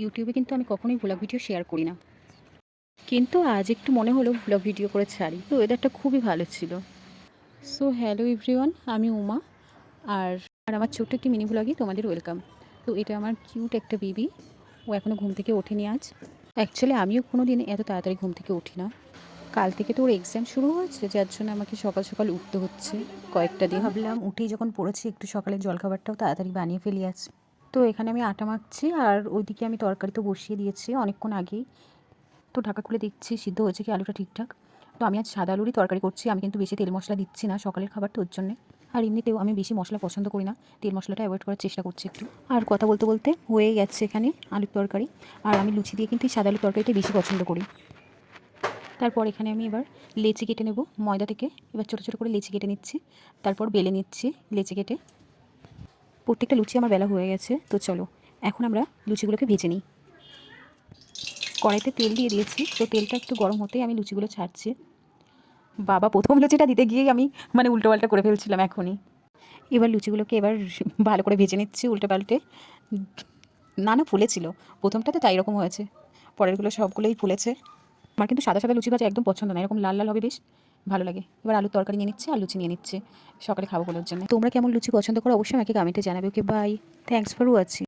ইউটিউবে কিন্তু আমি কখনোই ভ্লগ ভিডিও শেয়ার করি না, কিন্তু আজ একটু মনে হলো ভ্লগ ভিডিও করে ছাড়ি। তো ওয়েদারটা খুবই ভালো ছিল। সো হ্যালো এভরিওয়ান, আমি উমা। আর আর আমার ছোট্ট একটি মিনি ভ্লগে তোমাদের ওয়েলকাম। তো এটা আমার কিউট একটা বেবি। ও এখনও ঘুম থেকে ওঠেনি আজ। অ্যাকচুয়ালি আমিও কোনো দিন এত তাড়াতাড়ি ঘুম থেকে উঠি না। কাল থেকে তো ওর এক্সাম শুরু হয়েছে, যার জন্য আমাকে সকাল সকাল উঠতে হচ্ছে কয়েকটা দিন। ভাবলাম উঠেই যখন পড়েছি একটু সকালের জলখাবারটাও তাড়াতাড়ি বানিয়ে ফেলি আজ। তো এখানে আমি আটা মাখছি, আর ওইদিকে আমি তরকারি তো বসিয়ে দিয়েছি অনেকক্ষণ আগেই। তো ঢাকা খুলে দেখছি সিদ্ধ হয়েছে কি আলুটা ঠিকঠাক। তো আমি আজ সাদা আলুরই তরকারি করছি। আমি কিন্তু বেশি তেল মশলা দিচ্ছি না, সকালের খাবার তো ওর জন্যে। আর এমনিতেও আমি বেশি মশলা পছন্দ করি না, তেল মশলাটা অ্যাভয়েড করার চেষ্টা করছি একটু। আর কথা বলতে বলতে হয়ে গেছে এখানে আলুর তরকারি। আর আমি লুচি দিয়ে কিন্তু এই সাদা আলুর তরকারিটা বেশি পছন্দ করি। তারপর এখানে আমি এবার লেচি কেটে নেব ময়দা থেকে। এবার ছোটো ছোটো করে লেচি কেটে নিচ্ছি, তারপর বেলে নিচ্ছি লেচি কেটে। প্রত্যেকটা লুচি আমার বেলা হয়ে গেছে। তো চলো এখন আমরা লুচিগুলোকে ভেজে নিই। কড়াইতে তেল দিয়ে দিয়েছি, তো তেলটা একটু গরম হতেই আমি লুচিগুলো ছাড়ছি। বাবা, প্রথম লুচিটা দিতে গিয়েই আমি উল্টোপাল্টা করে ফেলছিলাম এখনই। এবার লুচিগুলোকে ভালো করে ভেজে নিচ্ছি উল্টে পাল্টে। না না, ফুলেছিল। প্রথমটাতে তাই এরকম হয়েছে, পরেরগুলো সবগুলোই ফুলেছে। আমার কিন্তু সাদা সাদা লুচি ভাজা একদম পছন্দ না, এরকম লাল লাল হবে বেশ ভালো লাগে। এবার আলুর তরকারি নিয়ে নিচ্ছে আর লুচি নিয়ে নিচ্ছে সকালে খাবো বলার জন্য। তোমরা কেমন লুচি পছন্দ করো অবশ্যই আমাকে কমেন্টে জানাবে। ওকে, বাই, থ্যাঙ্কস ফর ওয়াচিং।